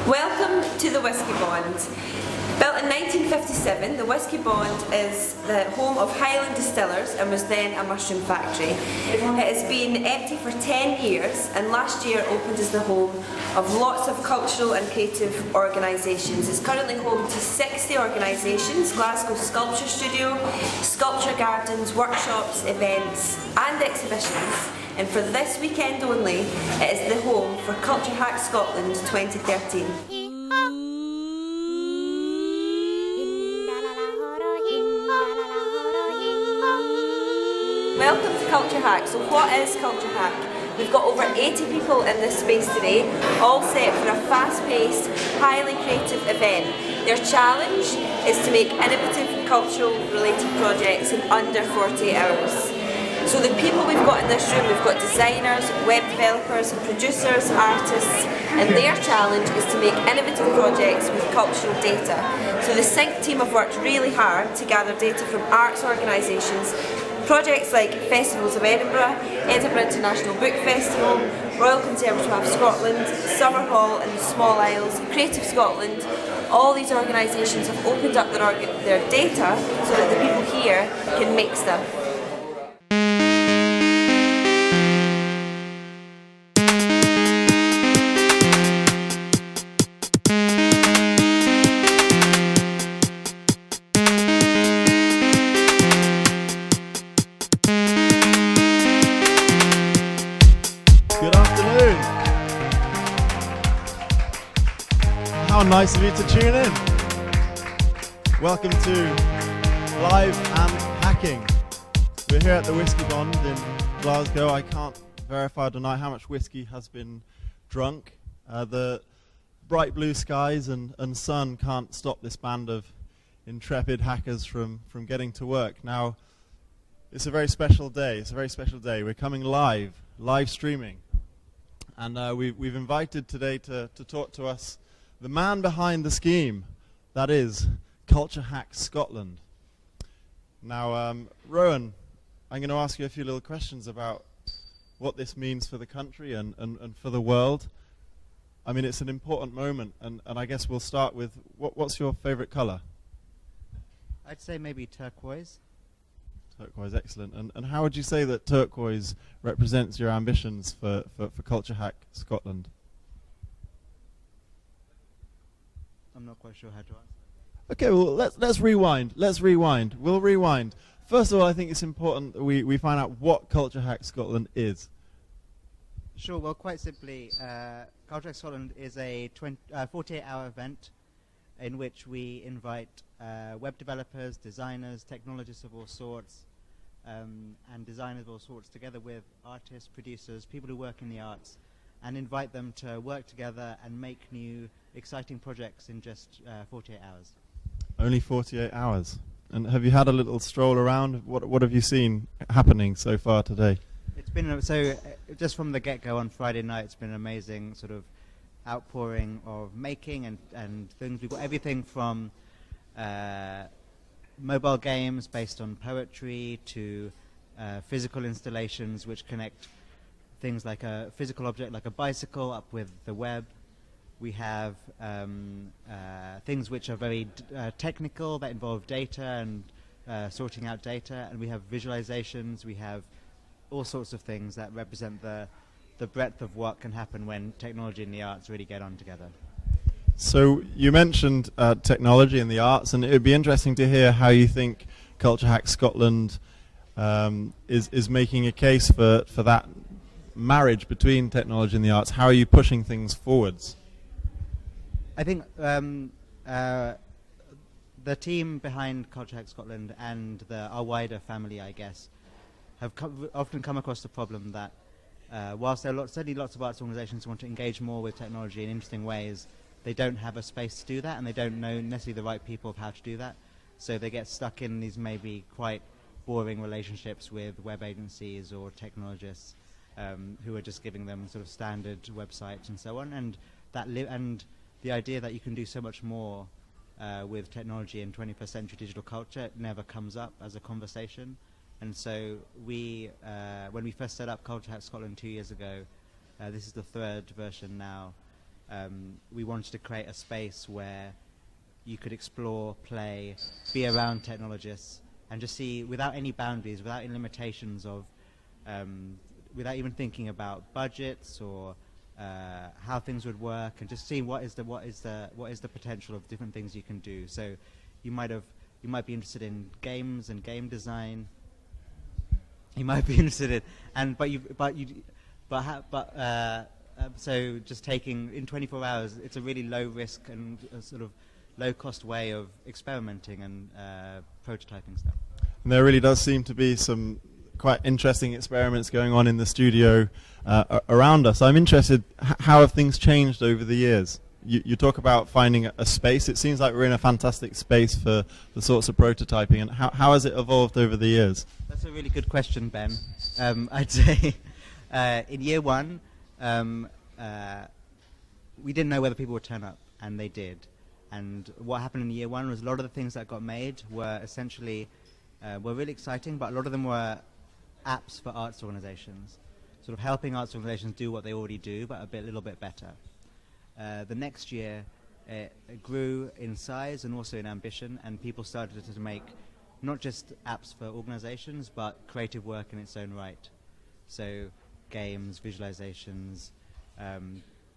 Welcome to the Whisky Bond. Built in 1957, the Whisky Bond is the home of Highland Distillers and was then a mushroom factory. It has been empty for 10 years and last year opened as the home of lots of cultural and creative organisations. It's currently home to 60 organisations, Glasgow Sculpture Studio, sculpture gardens, workshops, events and exhibitions. And for this weekend only, it is the home for Culture Hack Scotland 2013. Welcome to Culture Hack. So what is Culture Hack? We've got over 80 people in this space today, all set for a fast-paced, highly creative event. Their challenge is to make innovative cultural related projects in under 48 hours. So the people we've got in this room, we've got designers, web developers, producers, artists, and their challenge is to make innovative projects with cultural data. So the Sync team have worked really hard to gather data from arts organisations, projects like Festivals of Edinburgh, Edinburgh International Book Festival, Royal Conservatoire of Scotland, Summer Hall in the Small Isles, Creative Scotland. All these organisations have opened up their data so that the people here can make stuff. How nice of you to tune in. Welcome to Live&Hacking. We're here at the Whisky Bond in Glasgow. I can't verify or deny how much whiskey has been drunk. The bright blue skies and sun can't stop this band of intrepid hackers from getting to work. Now, it's a very special day. It's a very special day. We're coming live streaming. And we've invited today to talk to us the man behind the scheme, that is Culture Hack Scotland. Now, Rowan, I'm going to ask you a few little questions about what this means for the country and for the world. I mean, it's an important moment, and I guess we'll start with, what's your favourite colour? I'd say maybe turquoise. Turquoise, excellent. And how would you say that turquoise represents your ambitions for Culture Hack Scotland? I'm not quite sure how to answer. Okay, well, let's rewind. We'll rewind. First of all, I think it's important that we find out what Culture Hack Scotland is. Sure, well, quite simply, Culture Hack Scotland is a 48-hour event in which we invite web developers, designers, technologists of all sorts, and designers of all sorts, together with artists, producers, people who work in the arts, and invite them to work together and make new exciting projects in just 48 hours. Only 48 hours. And have you had a little stroll around? What have you seen happening so far today? It's been just from the get-go on Friday night, it's been an amazing sort of outpouring of making and things. We've got everything from mobile games based on poetry to physical installations which connect things like a physical object like a bicycle up with the web. We have things which are very technical that involve data and sorting out data, and we have visualizations. We have all sorts of things that represent the breadth of what can happen when technology and the arts really get on together. So you mentioned technology and the arts, and it would be interesting to hear how you think Culture Hack Scotland is making a case for that marriage between technology and the arts. How are you pushing things forwards? I think the team behind Culture Hack Scotland and our wider family, I guess, have often come across the problem that whilst there are certainly lots of arts organisations who want to engage more with technology in interesting ways, they don't have a space to do that, and they don't know necessarily the right people of how to do that. So they get stuck in these maybe quite boring relationships with web agencies or technologists who are just giving them sort of standard websites and so on. And the idea that you can do so much more with technology in 21st century digital culture never comes up as a conversation. And so when we first set up Culture Hack Scotland 2 years ago, this is the third version now, we wanted to create a space where you could explore, play, be around technologists, and just see without any boundaries, without any limitations of, without even thinking about budgets or how things would work, and just seeing what is the potential of different things you can do. So you might be interested in games and game design. You might be interested in, so just taking in 24 hours, it's a really low risk and sort of low cost way of experimenting and prototyping stuff. And there really does seem to be some quite interesting experiments going on in the studio around us. I'm interested, how have things changed over the years? You talk about finding a space. It seems like we're in a fantastic space for the sorts of prototyping. And how has it evolved over the years? That's a really good question, Ben. I'd say in year one, we didn't know whether people would turn up, and they did. And what happened in year one was a lot of the things that got made were essentially were really exciting, but a lot of them were apps for arts organizations, sort of helping arts organizations do what they already do, but a little bit better. The next year, it grew in size and also in ambition, and people started to make not just apps for organizations, but creative work in its own right. So games, visualizations,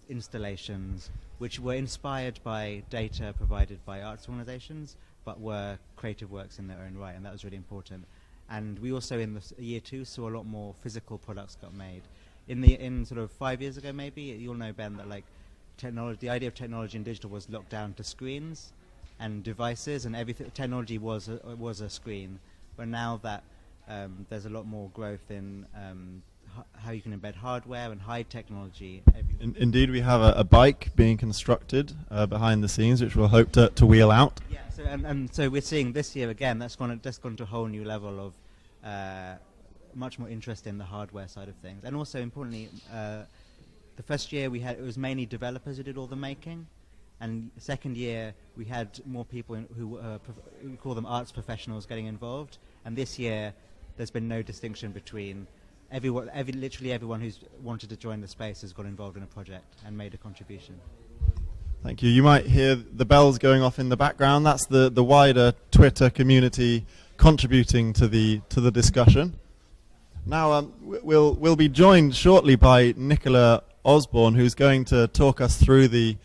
installations, which were inspired by data provided by arts organizations, but were creative works in their own right, and that was really important. And we also, in year two, saw a lot more physical products got made. In sort of 5 years ago, maybe, you'll know, Ben, that like technology, the idea of technology and digital was locked down to screens and devices, and everything. Technology was a screen. But now that there's a lot more growth in how you can embed hardware and high technology. Indeed, we have a bike being constructed behind the scenes, which we'll hope to wheel out. Yeah, so, so we're seeing this year again, that's gone to a whole new level of much more interest in the hardware side of things. And also, importantly, the first year it was mainly developers who did all the making. And the second year, we had more people who we call them arts professionals getting involved. And this year, there's been no distinction between literally everyone who's wanted to join the space has got involved in a project and made a contribution. Thank you. You might hear the bells going off in the background. That's the wider Twitter community contributing to the discussion. Now we'll be joined shortly by Nicola Osborne, who's going to talk us through the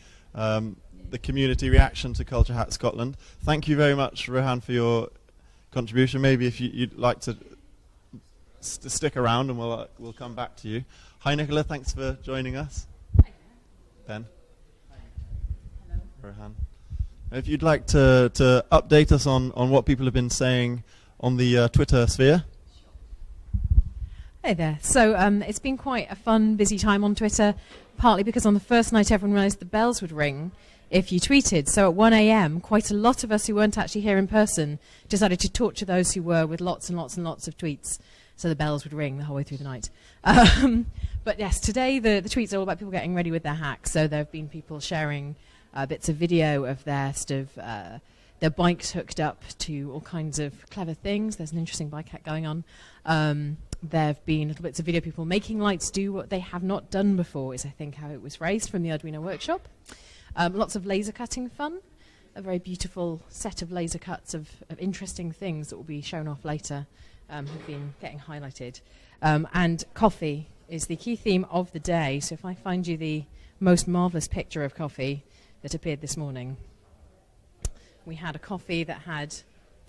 community reaction to Culture Hack Scotland. Thank you very much, Rohan, for your contribution. Maybe if you'd like to stick around, and we'll come back to you. Hi, Nicola. Thanks for joining us. Hi. Ben. Hi. Hello. Rohan. If you'd like to update us on what people have been saying on the Twitter sphere. Hey there. So it's been quite a fun, busy time on Twitter, partly because on the first night everyone realised the bells would ring if you tweeted. So at 1 a.m, quite a lot of us who weren't actually here in person decided to torture those who were with lots and lots and lots of tweets, so the bells would ring the whole way through the night. But yes, today the tweets are all about people getting ready with their hacks. So there have been people sharing bits of video of their their bikes hooked up to all kinds of clever things. There's an interesting bike hack going on. There have been little bits of video people making lights do what they have not done before, is I think how it was phrased from the Arduino workshop. Lots of laser cutting fun. A very beautiful set of laser cuts of interesting things that will be shown off later have been getting highlighted. And coffee is the key theme of the day. So if I find you the most marvellous picture of coffee that appeared this morning. We had a coffee that had,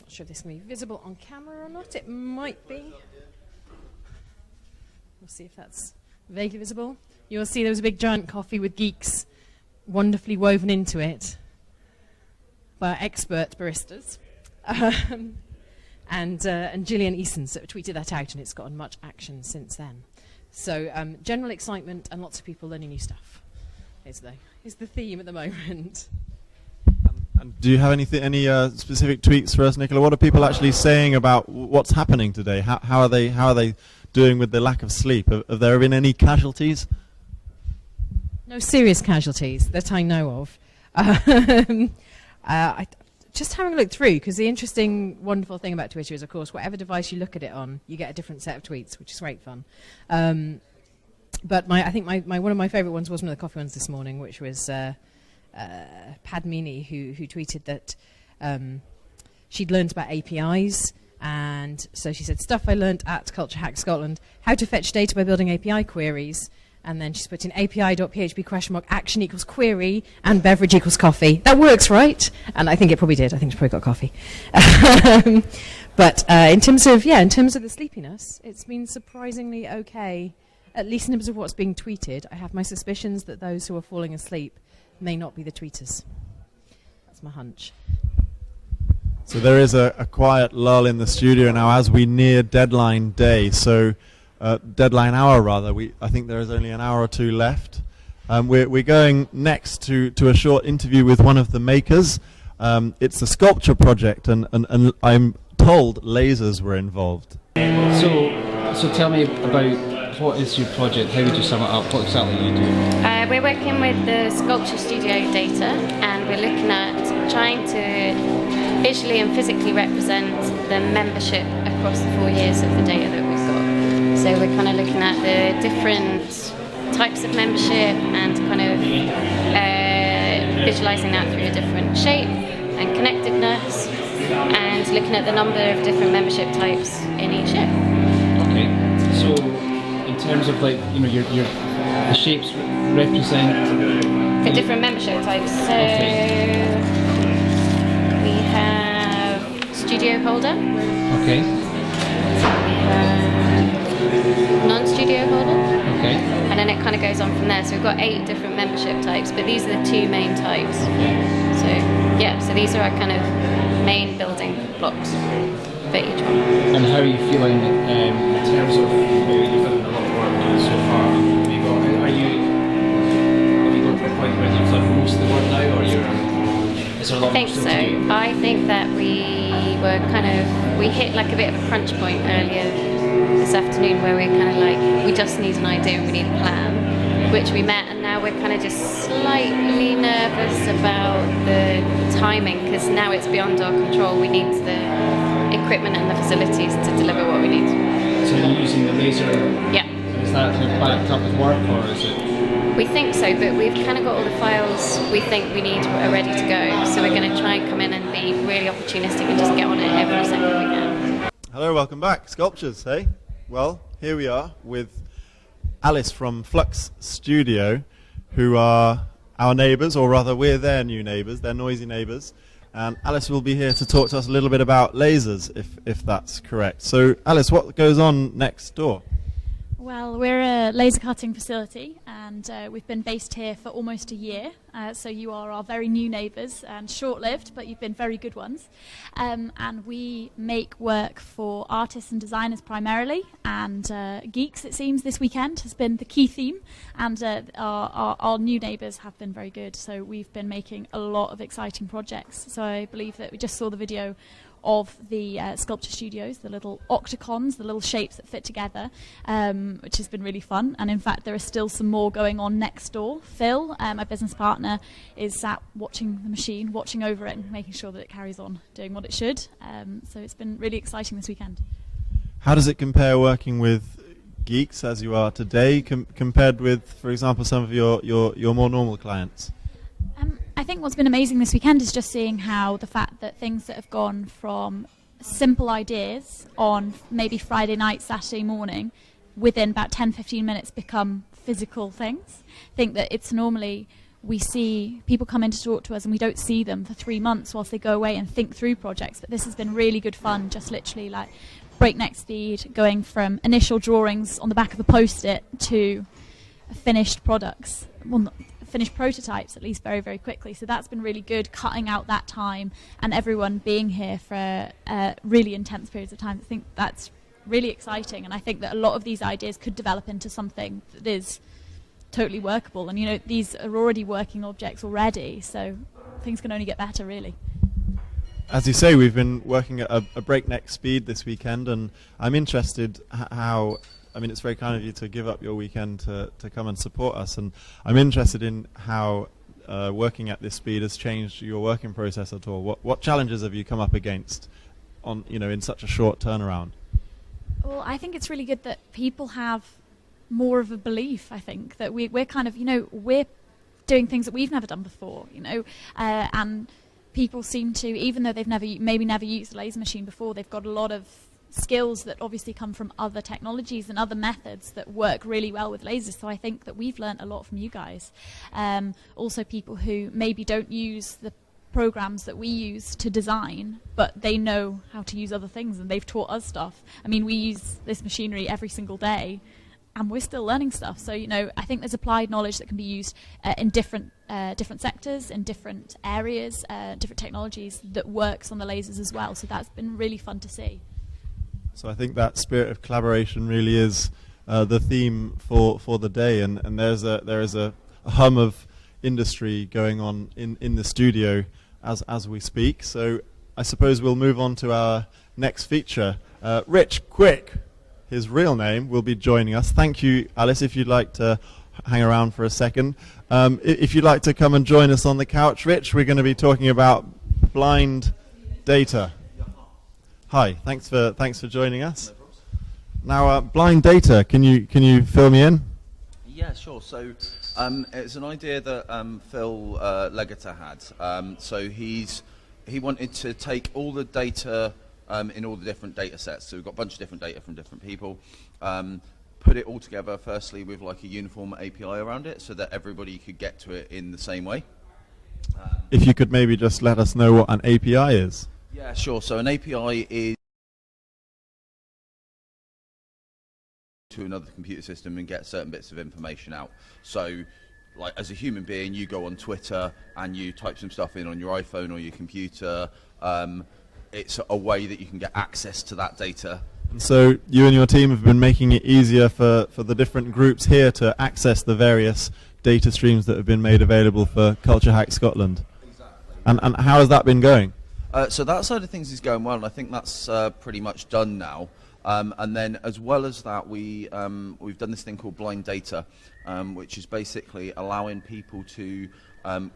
not sure if this can be visible on camera or not, it might be. We'll see if that's vaguely visible. You'll see there was a big giant coffee with geeks wonderfully woven into it by expert baristas. And Gillian Eason sort of tweeted that out, and it's gotten much action since then. So general excitement and lots of people learning new stuff is the theme at the moment. And do you have any specific tweets for us, Nicola? What are people actually saying about what's happening today? How are they doing with the lack of sleep? Have there been any casualties? No serious casualties that I know of. Just having a look through, because the interesting, wonderful thing about Twitter is, of course, whatever device you look at it on, you get a different set of tweets, which is great fun. But I think one of my favourite ones was one of the coffee ones this morning, which was Padmini, who tweeted that she'd learned about APIs, and so she said, stuff I learnt at Culture Hack Scotland, how to fetch data by building API queries, and then she's put in api.php action equals query and beverage equals coffee. That works, right? And I think it probably did. I think she probably got coffee. But in terms of the sleepiness, it's been surprisingly okay, at least in terms of what's being tweeted. I have my suspicions that those who are falling asleep may not be the tweeters. That's my hunch. So there is a quiet lull in the studio now as we near deadline day. So deadline hour, rather. I think there is only an hour or two left. We're going next to a short interview with one of the makers. It's a sculpture project, and I'm told lasers were involved. So tell me about what is your project? How would you sum it up? What exactly you do? We're working with the Sculpture Studio data, and we're looking at trying to visually and physically represent the membership across the 4 years of the data that we've got. So we're kind of looking at the different types of membership and kind of visualizing that through a different shape and connectedness, and looking at the number of different membership types in each year. Okay, so in terms of the shapes represent The different membership types. So we have studio holder. Okay. We have non-studio holder. Okay. And then it kind of goes on from there. So we've got 8 different membership types, but these are the 2 main types. So yeah, so these are our kind of main building blocks for each one. And how are you feeling in terms of you've done a lot of work so far? Have you got to a point where you've done most of the work now, or is there a lot I think more still so. to do? I think that we hit like a bit of a crunch point earlier this afternoon where we're kind of like, we just need an idea and we need a plan, which we met, and now we're kind of just slightly nervous about the timing, because now it's beyond our control. We need the equipment and the facilities to deliver what we need. So you're using the laser? Yeah. Is that kind of backed up with work, or is it? We think so, but we've kind of got all the files we think we need are ready to go. So we're going to try and come in and be really opportunistic and just get on it every second we can. Hello, welcome back. Sculptures, hey? Well, here we are with Alice from Flux Studio, who are our neighbours, or rather we're their new neighbours, they're noisy neighbours. And Alice will be here to talk to us a little bit about lasers, if that's correct. So, Alice, what goes on next door? Well, we're a laser cutting facility, and we've been based here for almost a year. So you are our very new neighbours, and short-lived, but you've been very good ones. And we make work for artists and designers primarily, and geeks, it seems, this weekend has been the key theme. And our new neighbours have been very good. So we've been making a lot of exciting projects. So I believe that we just saw the video of the sculpture studios, the little octagons, the little shapes that fit together, which has been really fun. And in fact, there are still some more going on next door. Phil, my business partner, is sat watching the machine, watching over it and making sure that it carries on doing what it should. So it's been really exciting this weekend. How does it compare working with geeks as you are today compared with, for example, some of your more normal clients? I think what's been amazing this weekend is just seeing how the fact that things that have gone from simple ideas on maybe Friday night, Saturday morning, within about 10-15 minutes become physical things. I think that it's normally we see people come in to talk to us and we don't see them for 3 months whilst they go away and think through projects. But this has been really good fun, just literally like breakneck speed, going from initial drawings on the back of a post-it to finished products. Well, finished prototypes, at least very, very quickly. So that's been really good, cutting out that time and everyone being here for really intense periods of time. I think that's really exciting, and I think that a lot of these ideas could develop into something that is totally workable. And, you know, these are already working objects already, so things can only get better, really. As you say, we've been working at a breakneck speed this weekend, and I'm interested how... I mean, it's very kind of you to give up your weekend to come and support us, and I'm interested in how working at this speed has changed your working process at all. What challenges have you come up against in such a short turnaround? Well, I think it's really good that people have more of a belief, I think, that we're kind of, we're doing things that we've never done before, and people seem to, even though they've never used a laser machine before, they've got a lot of skills that obviously come from other technologies and other methods that work really well with lasers. So I think that we've learned a lot from you guys. Also people who maybe don't use the programs that we use to design, but they know how to use other things and they've taught us stuff. I mean, we use this machinery every single day and we're still learning stuff. So, I think there's applied knowledge that can be used in different sectors, in different areas, different technologies that works on the lasers as well. So that's been really fun to see. So I think that spirit of collaboration really is the theme for the day, and there is a hum of industry going on in the studio as we speak. So I suppose we'll move on to our next feature. Rich Quick, his real name, will be joining us. Thank you, Alice, if you'd like to hang around for a second. If you'd like to come and join us on the couch, Rich, we're going to be talking about blind data. Hi, thanks for joining us. Now, blind data, can you fill me in? Yeah, sure. So it's an idea that Phil Legater had. So he wanted to take all the data in all the different data sets. So we've got a bunch of different data from different people. Put it all together, firstly, with like a uniform API around it so that everybody could get to it in the same way. If you could maybe just let us know what an API is. Yeah, sure. So an API is to another computer system and get certain bits of information out. So, like as a human being, you go on Twitter and you type some stuff in on your iPhone or your computer. It's a way that you can get access to that data. So you and your team have been making it easier for the different groups here to access the various data streams that have been made available for Culture Hack Scotland. Exactly. And how has that been going? So that side of things is going well, and I think that's pretty much done now. And then, as well as that, we've done this thing called blind data, which is basically allowing people to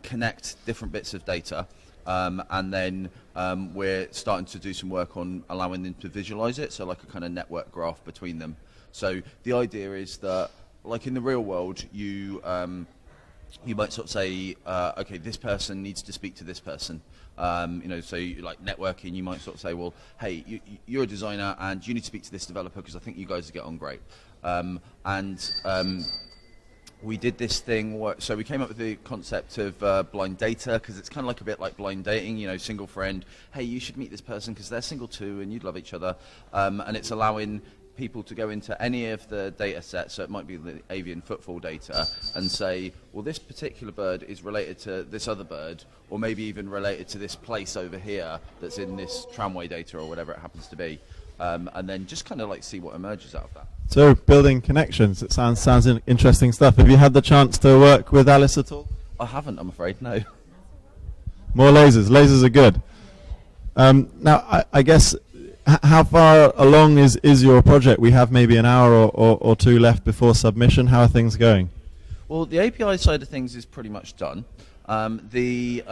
connect different bits of data, and then we're starting to do some work on allowing them to visualize it, so like a kind of network graph between them. So the idea is that, like in the real world, you might sort of say, okay, this person needs to speak to this person. So like networking, you might sort of say, well, hey, you're a designer and you need to speak to this developer because I think you guys get on great. We did this thing, so we came up with the concept of blind data because it's kind of like a bit like blind dating, single friend, hey, you should meet this person because they're single too and you'd love each other. And it's allowing people to go into any of the data sets, so it might be the avian footfall data, and say, well, this particular bird is related to this other bird, or maybe even related to this place over here that's in this tramway data or whatever it happens to be, and then just kind of like see what emerges out of that. So building connections, it sounds interesting stuff. Have you had the chance to work with Alice at all? I haven't, I'm afraid, no. More lasers. Lasers are good. Now, I guess, how far along is your project? We have maybe an hour or two left before submission. How are things going? Well, the API side of things is pretty much done. The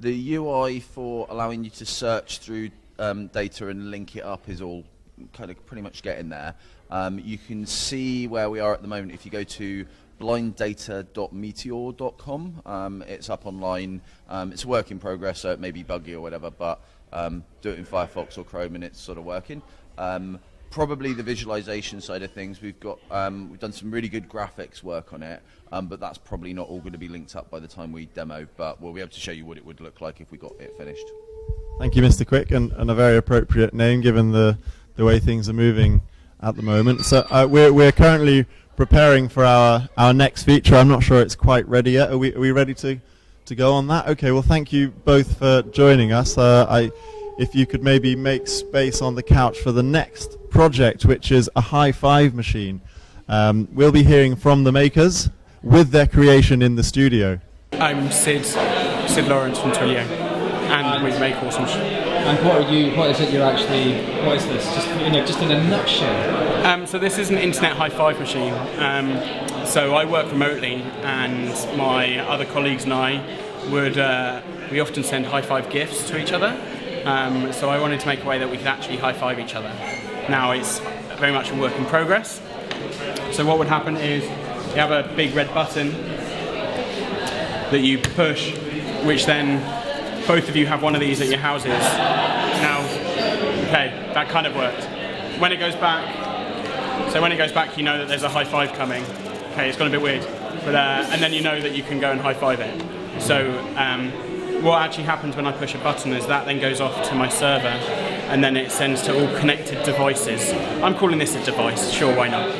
UI for allowing you to search through data and link it up is all kind of pretty much getting there. You can see where we are at the moment if you go to blinddata.meteor.com. It's up online. It's a work in progress, so it may be buggy or whatever, but do it in Firefox or Chrome and it's sort of working. Probably the visualization side of things, we've done some really good graphics work on it, but that's probably not all going to be linked up by the time we demo, but we'll be able to show you what it would look like if we got it finished. Thank you, Mr. Quick, and a very appropriate name given the way things are moving at the moment. So we're currently preparing for our next feature. I'm not sure it's quite ready yet. Are we ready to go on that? Okay, well, thank you both for joining us. If you could maybe make space on the couch for the next project, which is a high five machine. We'll be hearing from the makers with their creation in the studio. I'm Sid Lawrence from Twilio, and we make awesome And what is this? Just in a nutshell. So this is an internet high five machine. So I work remotely, and my other colleagues and I we often send high five gifts to each other. So I wanted to make a way that we could actually high five each other. Now it's very much a work in progress, So what would happen is you have a big red button that you push, which then both of you have one of these at your houses. Now, okay, that kind of worked. When it goes back, you know that there's a high five coming. Okay, it's got a bit weird, but and then you know that you can go and high five it. So what actually happens when I push a button is that then goes off to my server, and then it sends to all connected devices. I'm calling this a device, sure, why not?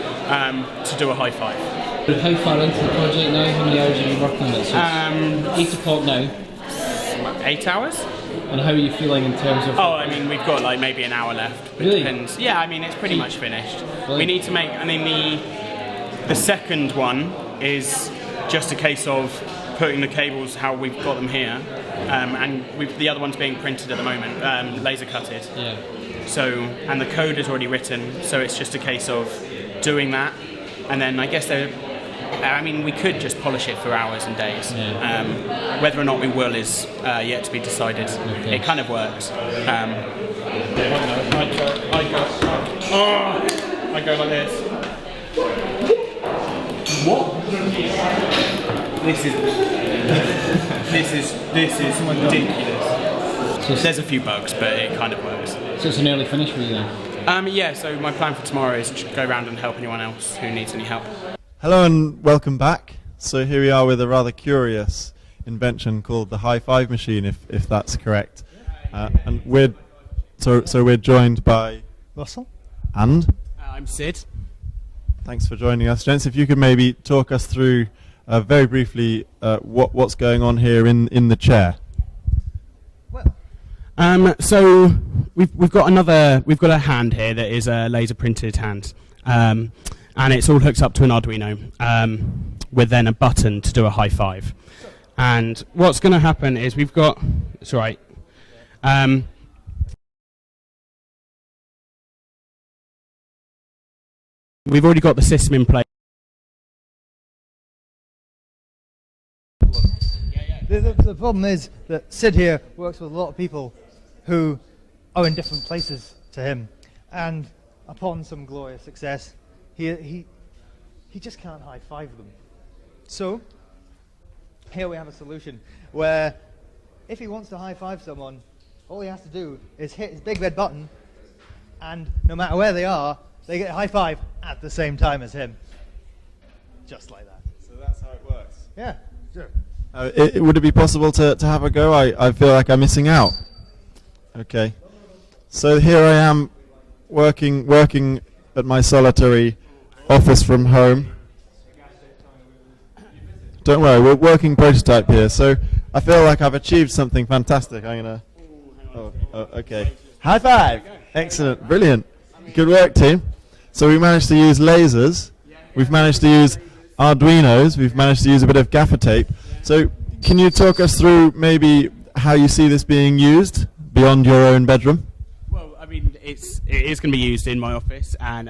To do a high five. How far into the project now? How many hours have you been working on it? So it's 8 o'clock now. 8 hours? And how are you feeling in terms of... Oh, I mean, we've got like maybe an hour left. Really? Depends. Yeah, I mean, it's pretty much finished. Brilliant. We need to make, I mean, the second one is just a case of putting the cables how we've got them here, and the other one's being printed at the moment, laser cutted. Yeah. So, and the code is already written, so it's just a case of doing that, and then I guess we could just polish it for hours and days. Yeah. Whether or not we will is yet to be decided. Okay. It kind of works. I go like this. What? This is ridiculous. So there's a few bugs, but it kind of works. So it's an early finish for you then? Yeah, so my plan for tomorrow is to go around and help anyone else who needs any help. Hello and welcome back. So here we are with a rather curious invention called the high five machine, if that's correct. And we're joined by Russell and I'm Sid. Thanks for joining us, gents. If you could maybe talk us through very briefly what's going on here in the chair. So we've got a hand here that is a laser printed hand, and it's all hooked up to an Arduino with then a button to do a high five. And what's going to happen is we've already got the system in place. The problem is that Sid here works with a lot of people who are in different places to him, and upon some glorious success, he just can't high five them. So here we have a solution where if he wants to high five someone, all he has to do is hit his big red button, and no matter where they are, they get a high five at the same time as him. Just like that. So that's how it works. Yeah, sure. Would it be possible to have a go? I feel like I'm missing out. Okay. So here I am working at my solitary office from home. Don't worry, we're working prototype here. So I feel like I've achieved something fantastic. I'm going to... okay. High five! Excellent. Brilliant. Good work, team. So we managed to use lasers. We've managed to use Arduinos. We've managed to use a bit of gaffer tape. So can you talk us through maybe how you see this being used beyond your own bedroom? Well, I mean, it is going to be used in my office and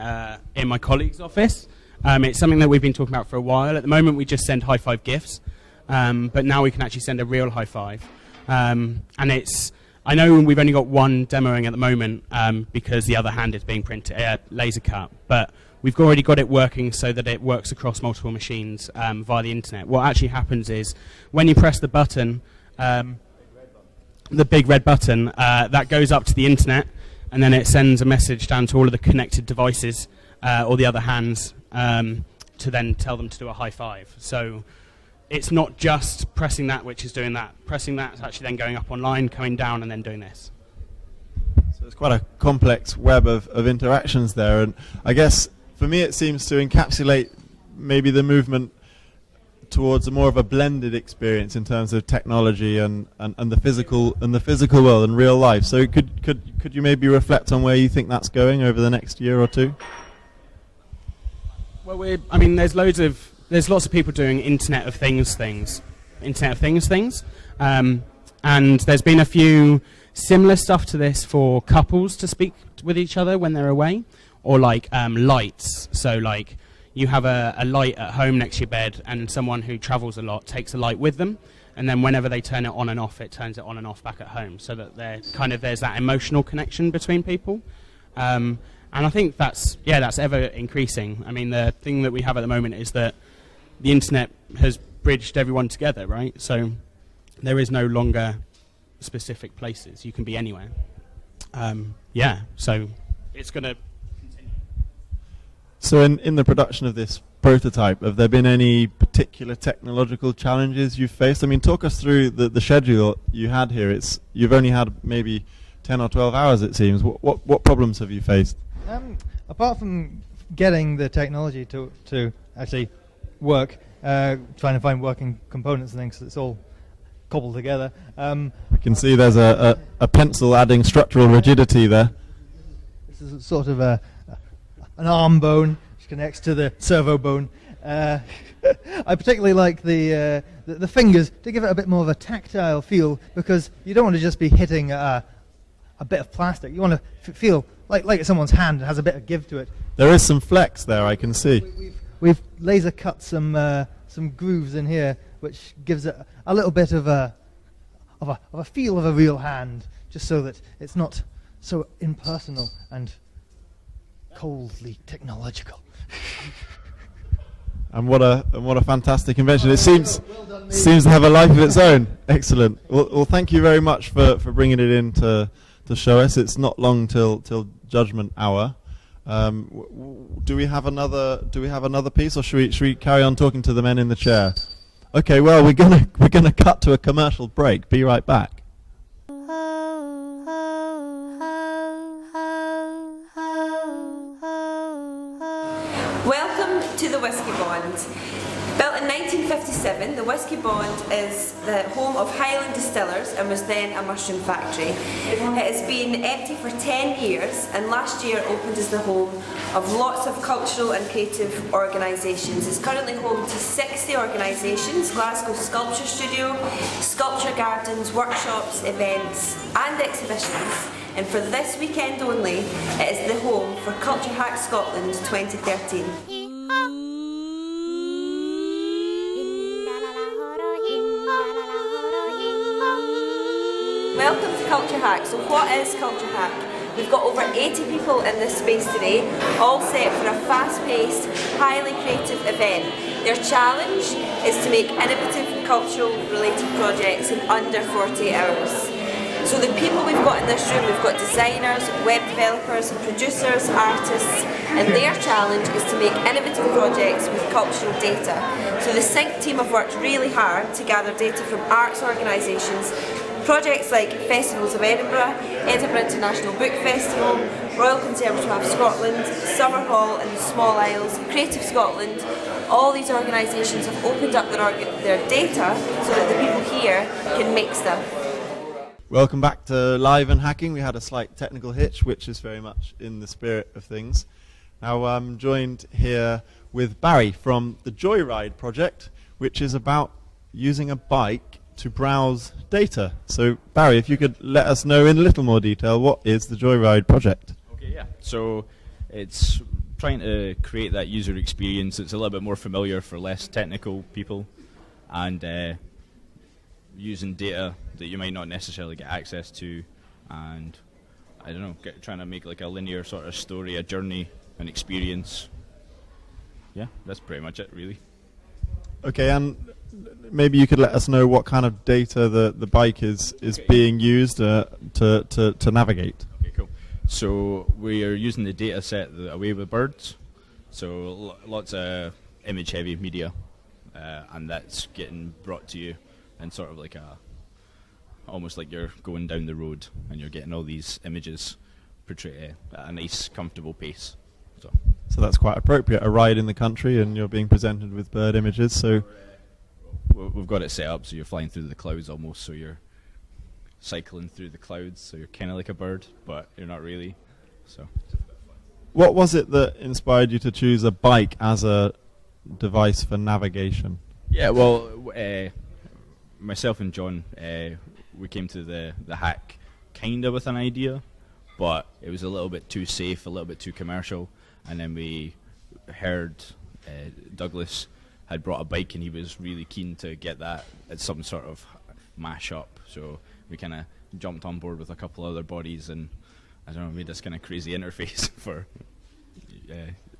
in my colleague's office. It's something that we've been talking about for a while. At the moment, we just send high five gifts, but now we can actually send a real high five. And I know we've only got one demoing at the moment because the other hand is being printed, laser cut, but we've already got it working so that it works across multiple machines via the internet. What actually happens is when you press the button, the big red button, that goes up to the internet, and then it sends a message down to all of the connected devices or the other hands to then tell them to do a high five. So it's not just pressing that which is doing that. Pressing that is actually then going up online, coming down, and then doing this. So it's quite a complex web of interactions there, and I guess for me it seems to encapsulate maybe the movement towards a more of a blended experience in terms of technology and the physical world and real life. So could you maybe reflect on where you think that's going over the next year or two? Well, there's lots of people doing Internet of Things, and there's been a few similar stuff to this for couples to speak with each other when they're away, or like lights. So like you have a light at home next to your bed, and someone who travels a lot takes a light with them, and then whenever they turn it on and off, it turns it on and off back at home, so that there's that emotional connection between people. And I think that's ever increasing. I mean, the thing that we have at the moment is that the internet has bridged everyone together, right? So there is no longer specific places. You can be anywhere. So it's going to continue. So in the production of this prototype, have there been any particular technological challenges you've faced? I mean, talk us through the schedule you had here. You've only had maybe 10 or 12 hours, it seems. What problems have you faced? Apart from getting the technology to actually work, trying to find working components and things, so it's all cobbled together. We can see there's a pencil adding structural rigidity there. This is sort of an arm bone which connects to the servo bone. I particularly like the fingers to give it a bit more of a tactile feel, because you don't want to just be hitting a bit of plastic. You want to feel like someone's hand has a bit of give to it. There is some flex there, I can see. We've laser cut some grooves in here, which gives it a little bit of a feel of a real hand, just so that it's not so impersonal and coldly technological. And what a fantastic invention! It seems to have a life of its own. Excellent. Well, thank you very much for bringing it in to show us. It's not long till judgment hour. Do we have another piece, or should we carry on talking to the men in the chair? Okay. Well, we're gonna cut to a commercial break. Be right back. Welcome to the Whiskey Bond. Built in 1957, the Whiskey Bond is the home of Highland Distillers and was then a mushroom factory. It has been empty for 10 years and last year opened as the home of lots of cultural and creative organisations. It's currently home to 60 organisations, Glasgow Sculpture Studio, sculpture gardens, workshops, events and exhibitions. And for this weekend only, it is the home for Culture Hack Scotland 2013. Welcome to Culture Hack. So what is Culture Hack? We've got over 80 people in this space today, all set for a fast-paced, highly creative event. Their challenge is to make innovative cultural-related projects in under 48 hours. So the people we've got in this room, we've got designers, web developers, producers, artists, and their challenge is to make innovative projects with cultural data. So the Sync team have worked really hard to gather data from arts organisations, projects like Festivals of Edinburgh, Edinburgh International Book Festival, Royal Conservatoire of Scotland, Summer Hall and the Small Isles, Creative Scotland. All these organisations have opened up their data so that the people here can make stuff. Welcome back to Live and Hacking. We had a slight technical hitch, which is very much in the spirit of things. Now I'm joined here with Barry from the Joyride project, which is about using a bike to browse data. So Barry, if you could let us know in a little more detail, what is the Joyride project? Okay, yeah. So it's trying to create that user experience that's a little bit more familiar for less technical people, and using data that you might not necessarily get access to, and I don't know, trying to make like a linear sort of story, a journey, an experience. Yeah, that's pretty much it, really. Okay, and maybe you could let us know what kind of data the bike is being used to navigate. Okay, cool. So we are using the data set Away with Birds, so lots of image-heavy media, and that's getting brought to you in sort of like almost like you're going down the road and you're getting all these images portrayed at a nice, comfortable pace. So that's quite appropriate, a ride in the country and you're being presented with bird images. So we've got it set up so you're flying through the clouds almost, so you're cycling through the clouds, so you're kind of like a bird, but you're not really. So, what was it that inspired you to choose a bike as a device for navigation? Yeah, well, myself and John, we came to the hack kind of with an idea, but it was a little bit too safe, a little bit too commercial, and then we heard Douglas had brought a bike and he was really keen to get that as some sort of mash up, so we kind of jumped on board with a couple other bodies and I don't know, made this kind of crazy interface for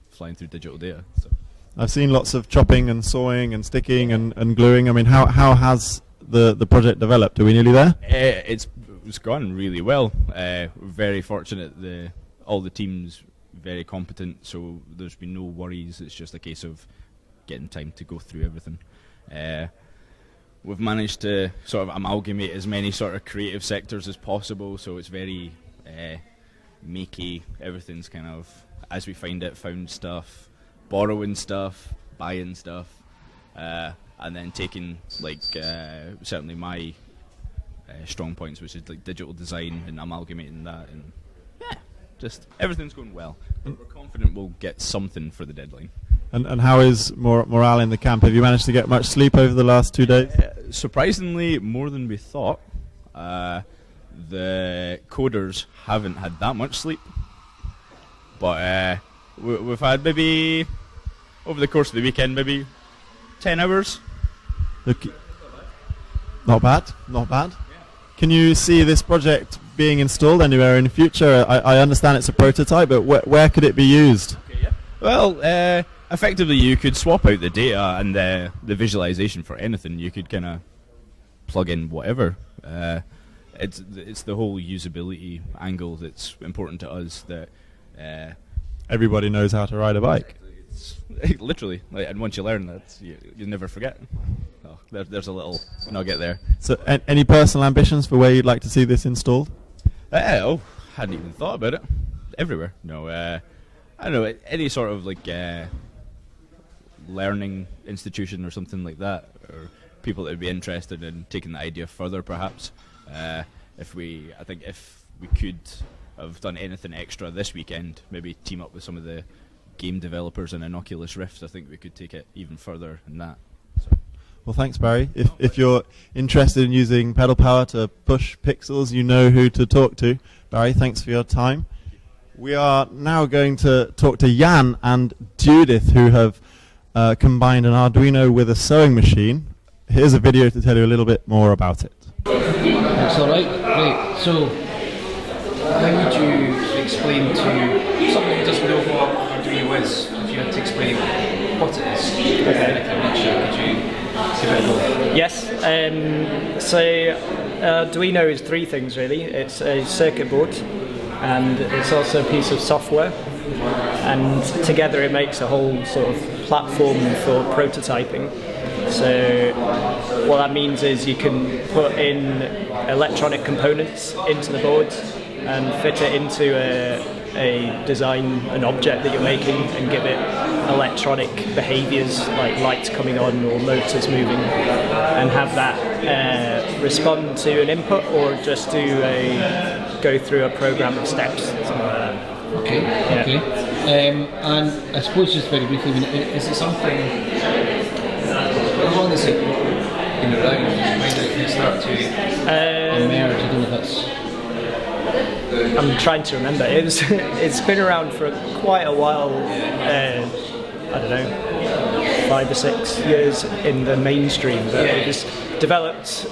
flying through digital data. So. I've seen lots of chopping and sawing and sticking and gluing. I mean, how has the project developed? Are we nearly there? It's gone really well. We're very fortunate. All the teams very competent, so there's been no worries. It's just a case of getting time to go through everything. We've managed to sort of amalgamate as many sort of creative sectors as possible, so it's very makey. Everything's kind of as we find it, found stuff, borrowing stuff, buying stuff, and then taking like certainly my strong points, which is like digital design, and amalgamating that, and just everything's going well. We're confident we'll get something for the deadline. And how is morale in the camp? Have you managed to get much sleep over the last 2 days? Surprisingly, more than we thought. The coders haven't had that much sleep, but we've had maybe over the course of the weekend maybe 10 hours. Okay. Not bad, not bad. Can you see this project being installed anywhere in the future? I understand it's a prototype, but where could it be used? Well, effectively you could swap out the data and the visualization for anything. You could kind of plug in whatever. It's the whole usability angle that's important to us. That everybody knows how to ride a bike. It's literally, and once you learn that, you never forget. Oh, there's a little nugget there. So, any personal ambitions for where you'd like to see this installed? Hadn't even thought about it. Everywhere. No, I don't know, any sort of like learning institution or something like that, or people that would be interested in taking the idea further, perhaps. I think if we could have done anything extra this weekend, maybe team up with some of the game developers in an Oculus Rift, I think we could take it even further than that. So. Well, thanks, Barry. If you're interested in using pedal power to push pixels, you know who to talk to. Barry, thanks for your time. We are now going to talk to Jan and Judith, who have combined an Arduino with a sewing machine. Here's a video to tell you a little bit more about it. That's all right. Great. So, how would you explain to someone who doesn't know what Arduino is, if you had to explain what it is? Okay. Could you give it a go? Yes. So, Arduino is three things really. It's a circuit board, and it's also a piece of software, and together it makes a whole sort of platform for prototyping. So what that means is you can put in electronic components into the board and fit it into a design, an object that you're making, and give it electronic behaviours like lights coming on or motors moving, and have that respond to an input or just go through a program of steps, something like that. Okay, yeah. Okay. And I suppose just very briefly, is it something... How long is it been around? When it start to emerge? I don't know if that's... I'm trying to remember. It's been around for quite a while. I don't know, 5 or 6 years in the mainstream. But it was developed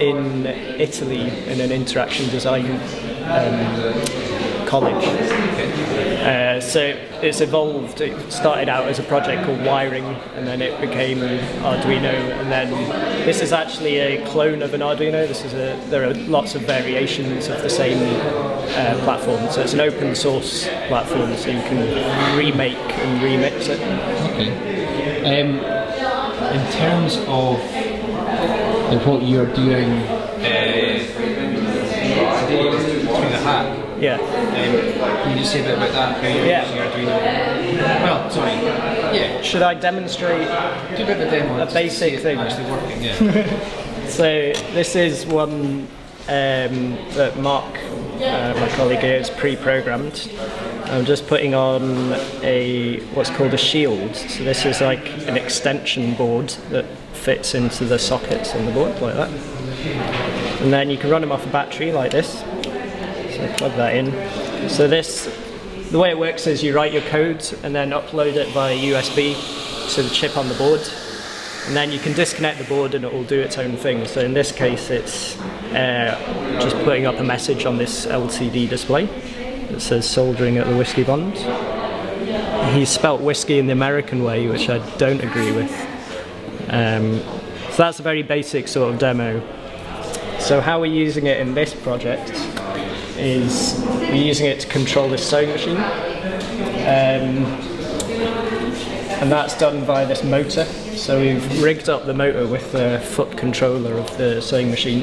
in Italy in an interaction design college. So it's evolved. It started out as a project called Wiring, and then it became Arduino, and then this is actually a clone of an Arduino. There are lots of variations of the same platform, so it's an open source platform, so you can remake and remix it. Okay. In terms of what you're doing between the hack. Yeah. Can you just say a bit about that? How you're using Arduino? Well, sorry. Yeah. Should I demonstrate do a bit of a demo? A basic thing. Actually working. Yeah. So this is one that Mark, my colleague here, has pre-programmed. I'm just putting on what's called a shield. So this is like an extension board that fits into the sockets on the board like that. And then you can run them off a battery like this. So plug that in. So the way it works is you write your code and then upload it via USB to the chip on the board, and then you can disconnect the board and it will do its own thing. So in this case, it's just putting up a message on this LCD display that says soldering at the Whiskey Bond. He spelt whiskey in the American way, which I don't agree with. So that's a very basic sort of demo. So how we're using it in this project is we're using it to control this sewing machine. And that's done via this motor. So we've rigged up the motor with the foot controller of the sewing machine.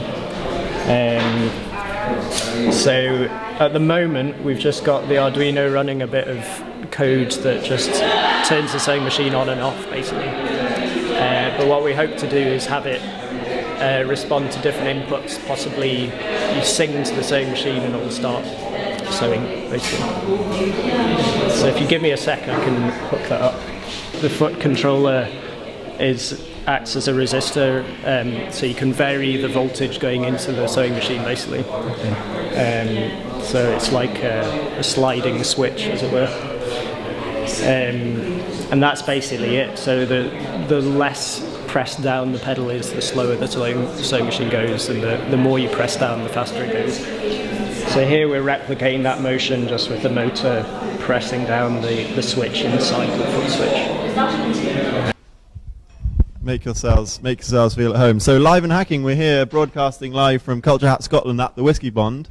So at the moment we've just got the Arduino running a bit of code that just turns the sewing machine on and off basically. But what we hope to do is have it respond to different inputs. Possibly you sing to the sewing machine and it will start sewing basically. So if you give me a sec I can hook that up. The foot controller acts as a resistor, so you can vary the voltage going into the sewing machine basically. So it's like a sliding switch, as it were. And that's basically it. So the less pressed down the pedal is, the slower the sewing machine goes, and the more you press down, the faster it goes. So here we're replicating that motion just with the motor pressing down the switch inside the foot switch. Make yourselves feel at home. So Live&Hacking, we're here broadcasting live from Culture Hat Scotland at the Whiskey Bond.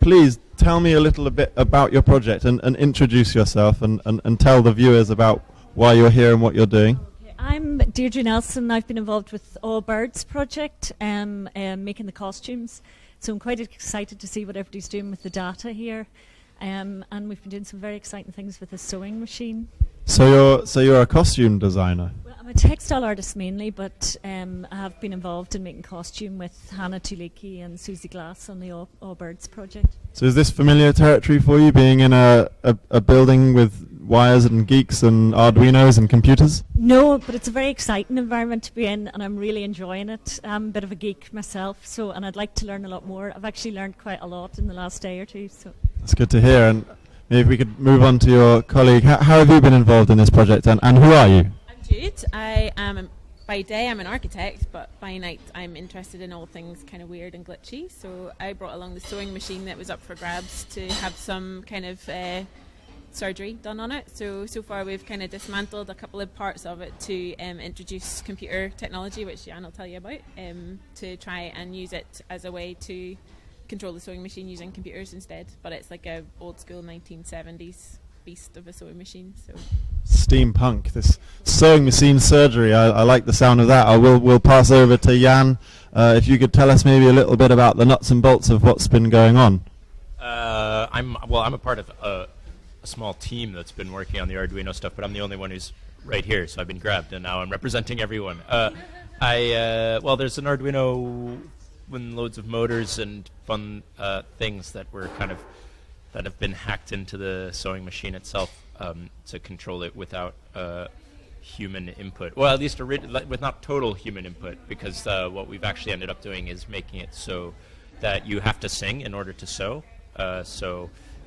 Please tell me a little bit about your project and introduce yourself and tell the viewers about why you're here and what you're doing. I'm Deirdre Nelson. I've been involved with All Birds project, making the costumes. So I'm quite excited to see what everybody's doing with the data here. And we've been doing some very exciting things with the sewing machine. So you're a costume designer? Well, I'm a textile artist mainly, but I have been involved in making costume with Hannah Tuliki and Susie Glass on the All Birds project. So is this familiar territory for you, being in a building with wires and geeks and Arduinos and computers? No, but it's a very exciting environment to be in, and I'm really enjoying it. I'm a bit of a geek myself, and I'd like to learn a lot more. I've actually learned quite a lot in the last day or two. So that's good to hear. And maybe if we could move on to your colleague. How have you been involved in this project, and who are you? I'm Jude. I am, by day I'm an architect, but by night I'm interested in all things kind of weird and glitchy. So I brought along the sewing machine that was up for grabs to have some kind of surgery done on it. So far we've kind of dismantled a couple of parts of it to introduce computer technology, which Jan will tell you about, to try and use it as a way to control the sewing machine using computers instead. But it's like a old school 1970s beast of a sewing machine. So Steampunk, this sewing machine surgery. I like the sound of that. We'll pass over to Jan. If you could tell us maybe a little bit about the nuts and bolts of what's been going on. I'm a part of a small team that's been working on the Arduino stuff, but I'm the only one who's right here, so I've been grabbed, and now I'm representing everyone. There's an Arduino with loads of motors and fun things that have been hacked into the sewing machine itself to control it without human input. Well, at least with not total human input, because what we've actually ended up doing is making it so that you have to sing in order to sew.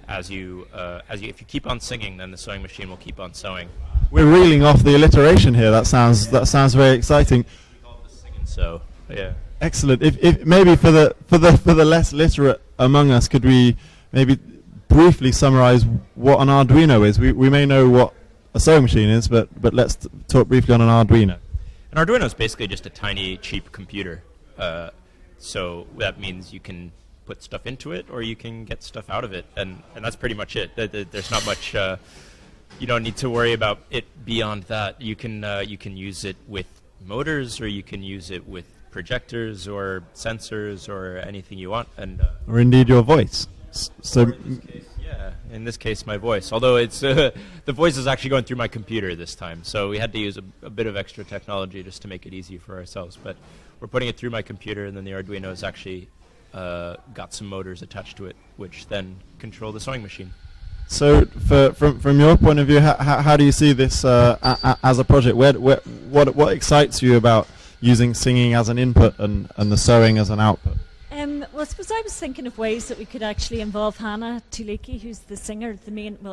If you keep on singing, then the sewing machine will keep on sewing. We're reeling off the alliteration here. That sounds very exciting. We call it the sing and sew. Yeah. Excellent. If maybe for the less literate among us, could we maybe briefly summarize what an Arduino is? We may know what a sewing machine is, but let's talk briefly on an Arduino. An Arduino is basically just a tiny, cheap computer. So that means you can put stuff into it, or you can get stuff out of it, and that's pretty much it. There's not much. You don't need to worry about it beyond that. You can use it with motors, or you can use it with projectors or sensors or anything you want, or indeed your voice. In this case, my voice. Although it's the voice is actually going through my computer this time, so we had to use a bit of extra technology just to make it easy for ourselves. But we're putting it through my computer, and then the Arduino is actually got some motors attached to it, which then control the sewing machine. So, from your point of view, how do you see this as a project? What excites you about using singing as an input and the sewing as an output? Well, I suppose I was thinking of ways that we could actually involve Hannah Tuliki, who's the singer,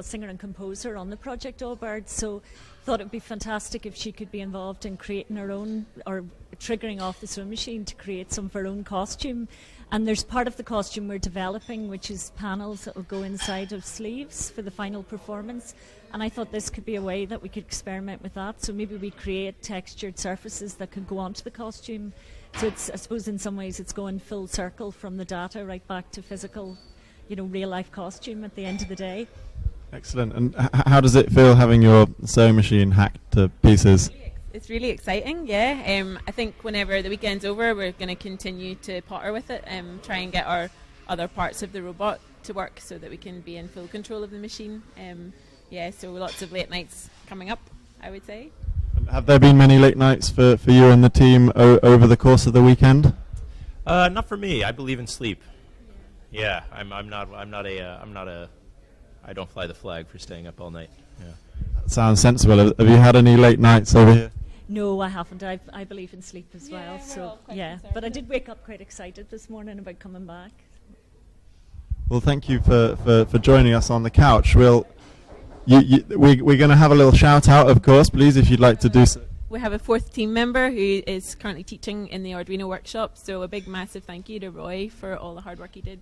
singer and composer on the project All Birds. So thought it would be fantastic if she could be involved in creating her own, or triggering off the sewing machine to create some of her own costume. And there's part of the costume we're developing, which is panels that will go inside of sleeves for the final performance. And I thought this could be a way that we could experiment with that. So maybe we create textured surfaces that could go onto the costume. So it's, I suppose in some ways it's going full circle from the data right back to physical, real life costume at the end of the day. Excellent. And how does it feel having your sewing machine hacked to pieces? It's really exciting, yeah. I think whenever the weekend's over, we're going to continue to potter with it and try and get our other parts of the robot to work so that we can be in full control of the machine. So lots of late nights coming up, I would say. Have there been many late nights for you and the team over the course of the weekend? Not for me. I believe in sleep. Yeah, I don't fly the flag for staying up all night. Yeah. That sounds sensible. Have you had any late nights over here? No, I haven't. I believe in sleep as well. So yeah, but I did wake up quite excited this morning about coming back. Well, thank you for joining us on the couch. We're going to have a little shout out, of course, please, if you'd like to do so. We have a fourth team member who is currently teaching in the Arduino workshop, so a big massive thank you to Roy for all the hard work he did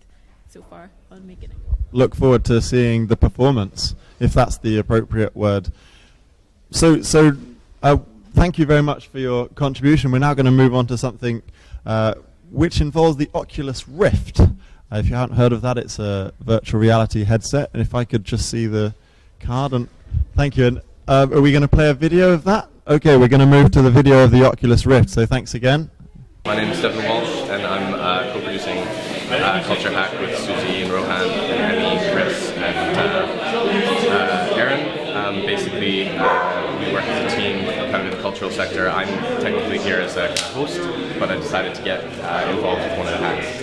so far on making it. Look forward to seeing the performance, if that's the appropriate word. So thank you very much for your contribution. We're now going to move on to something which involves the Oculus Rift. If you haven't heard of that, it's a virtual reality headset. And if I could just see the card, and thank you. And are we going to play a video of that? Okay, we're going to move to the video of the Oculus Rift. So thanks again. My name is Stephen Walsh, and I'm co-producing Culture Hack with Susie and Rohan and Emmy, Chris, and Aaron. Basically, we work as a team kind of in the cultural sector. I'm technically here as a host, but I decided to get involved with one of the hacks.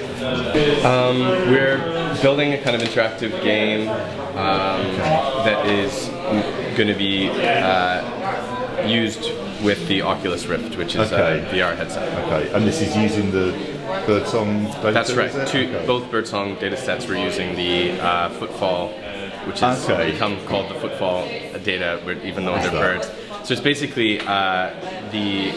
We're building a kind of interactive game that is going to be used with the Oculus Rift, which is a VR headset. Okay, and this is using the Birdsong data? That's right. Both Birdsong data sets were using the footfall, which has become called the footfall data, even though they're birds. So it's basically the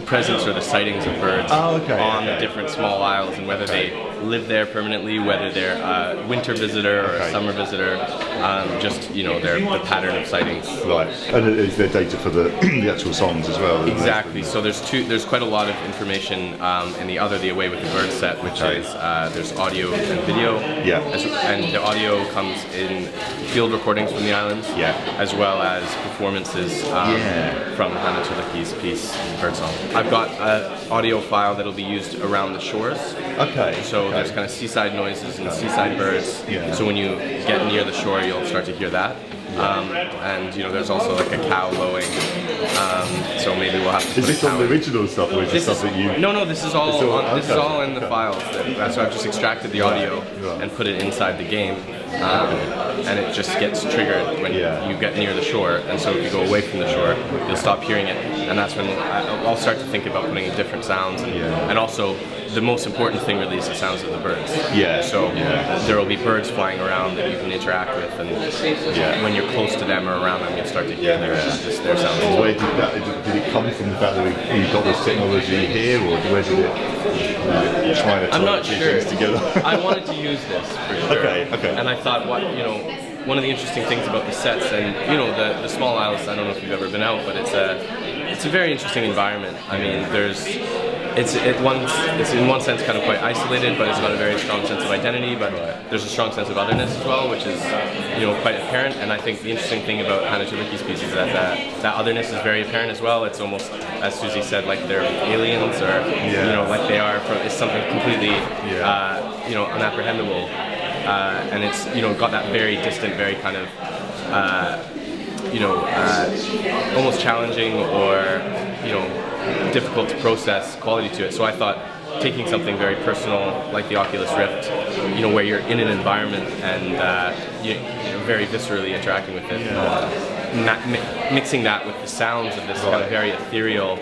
presence or the sightings of birds on the different small isles, and whether they live there permanently, whether they're a winter visitor or a summer visitor, the pattern of sightings. Right, and is there data for the actual songs as well? Exactly. So there's quite a lot of information in the Away with the Bird set, which is there's audio and video. Yeah. And the audio comes in field recordings from the islands, as well as performances from Hannah Tuliki's piece, Birdsong. I've got an audio file that'll be used around the shores. Okay. So there's kind of seaside noises and seaside birds. Yeah. So when you get near the shore, you'll start to hear that. And there's also like a cow lowing. So maybe we'll have to. Is this on the original stuff, or is this stuff that you? No. This is all. This is all in the files. That's why I've just extracted the audio and put it inside the game. And it just gets triggered when you get near the shore. And so if you go away from the shore, you'll stop hearing it. And that's when I'll start to think about putting in different sounds. And also, the most important thing really is the sounds of the birds. Yeah. So there will be birds flying around that you can interact with. And when you're close to them or around them, you'll start to hear their sounds. So where did it come from, the fact that you've got this technology here, or where did it try to I'm not sure. Together? I wanted to use this for sure. Okay. And I thought, one of the interesting things about the sets, and the small isles, I don't know if you've ever been out, but it's a very interesting environment. I mean, it's in one sense kind of quite isolated, but it's got a very strong sense of identity, but there's a strong sense of otherness as well, which is quite apparent. And I think the interesting thing about Hannah Tuliki's piece is that otherness is very apparent as well. It's almost, as Susie said, like they're aliens, or like they are it's something completely unapprehendable. And it's got that very distant, very kind of almost challenging or difficult to process quality to it. So I thought taking something very personal like the Oculus Rift, where you're in an environment and very viscerally interacting with it, mixing that with the sounds of this kind of very ethereal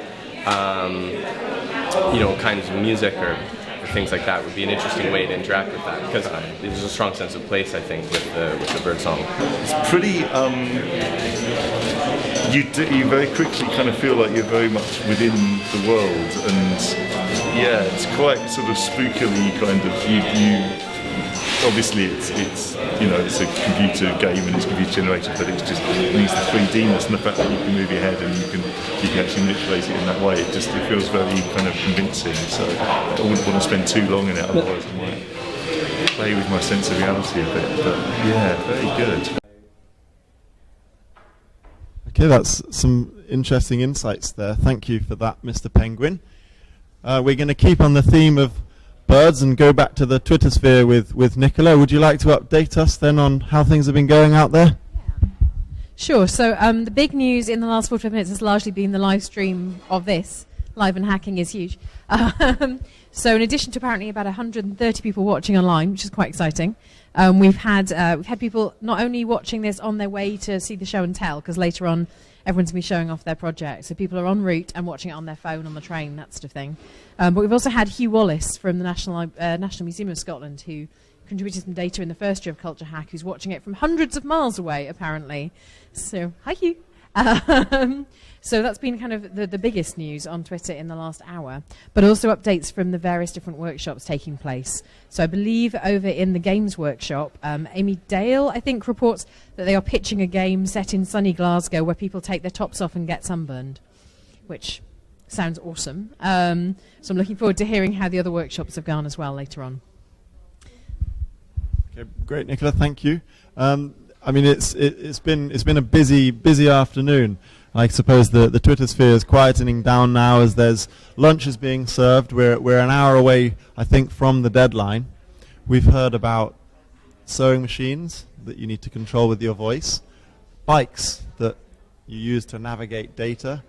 kinds of music or things like that would be an interesting way to interact with that, because there's a strong sense of place, I think, with the bird song. It's pretty. You very quickly kind of feel like you're very much within the world, and yeah, it's quite sort of spookily kind of. You obviously it's it's a computer game and it's computer generated, but it's just the 3Dness and the fact that you can move your head and you can actually manipulate it in that way. It feels very kind of convincing. So I wouldn't want to spend too long in it, otherwise I might play with my sense of reality a bit. But yeah, very good. Okay, that's some interesting insights there. Thank you for that, Mr. Penguin. We're going to keep on the theme of birds and go back to the Twitter sphere with Nicola. Would you like to update us then on how things have been going out there? Sure. So the big news in the last 45 minutes has largely been the live stream of this. Live&Hacking is huge. So in addition to apparently about 130 people watching online, which is quite exciting, we've had people not only watching this on their way to see the show and tell, because later on everyone's going to be showing off their project. So people are en route and watching it on their phone, on the train, that sort of thing. But we've also had Hugh Wallace from the National Museum of Scotland, who contributed some data in the first year of Culture Hack, who's watching it from hundreds of miles away, apparently. So, hi Hugh. So that's been kind of the biggest news on Twitter in the last hour, but also updates from the various different workshops taking place. So I believe over in the games workshop, Amy Dale, I think, reports that they are pitching a game set in sunny Glasgow where people take their tops off and get sunburned, which sounds awesome. So I'm looking forward to hearing how the other workshops have gone as well later on. Okay, great, Nicola. Thank you. I mean, it's been a busy afternoon. I suppose the Twitter sphere is quietening down now as there's lunches being served. We're an hour away, I think, from the deadline. We've heard about sewing machines that you need to control with your voice, bikes that you use to navigate data.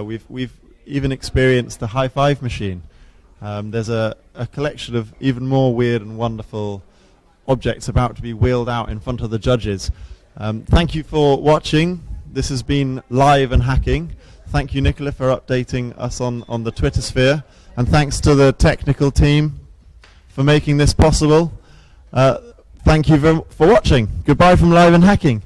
We've even experienced the high five machine. There's a collection of even more weird and wonderful objects about to be wheeled out in front of the judges. Thank you for watching. This has been Live&Hacking. Thank you, Nicola, for updating us on the Twitter sphere. And thanks to the technical team for making this possible. Thank you for watching. Goodbye from Live&Hacking.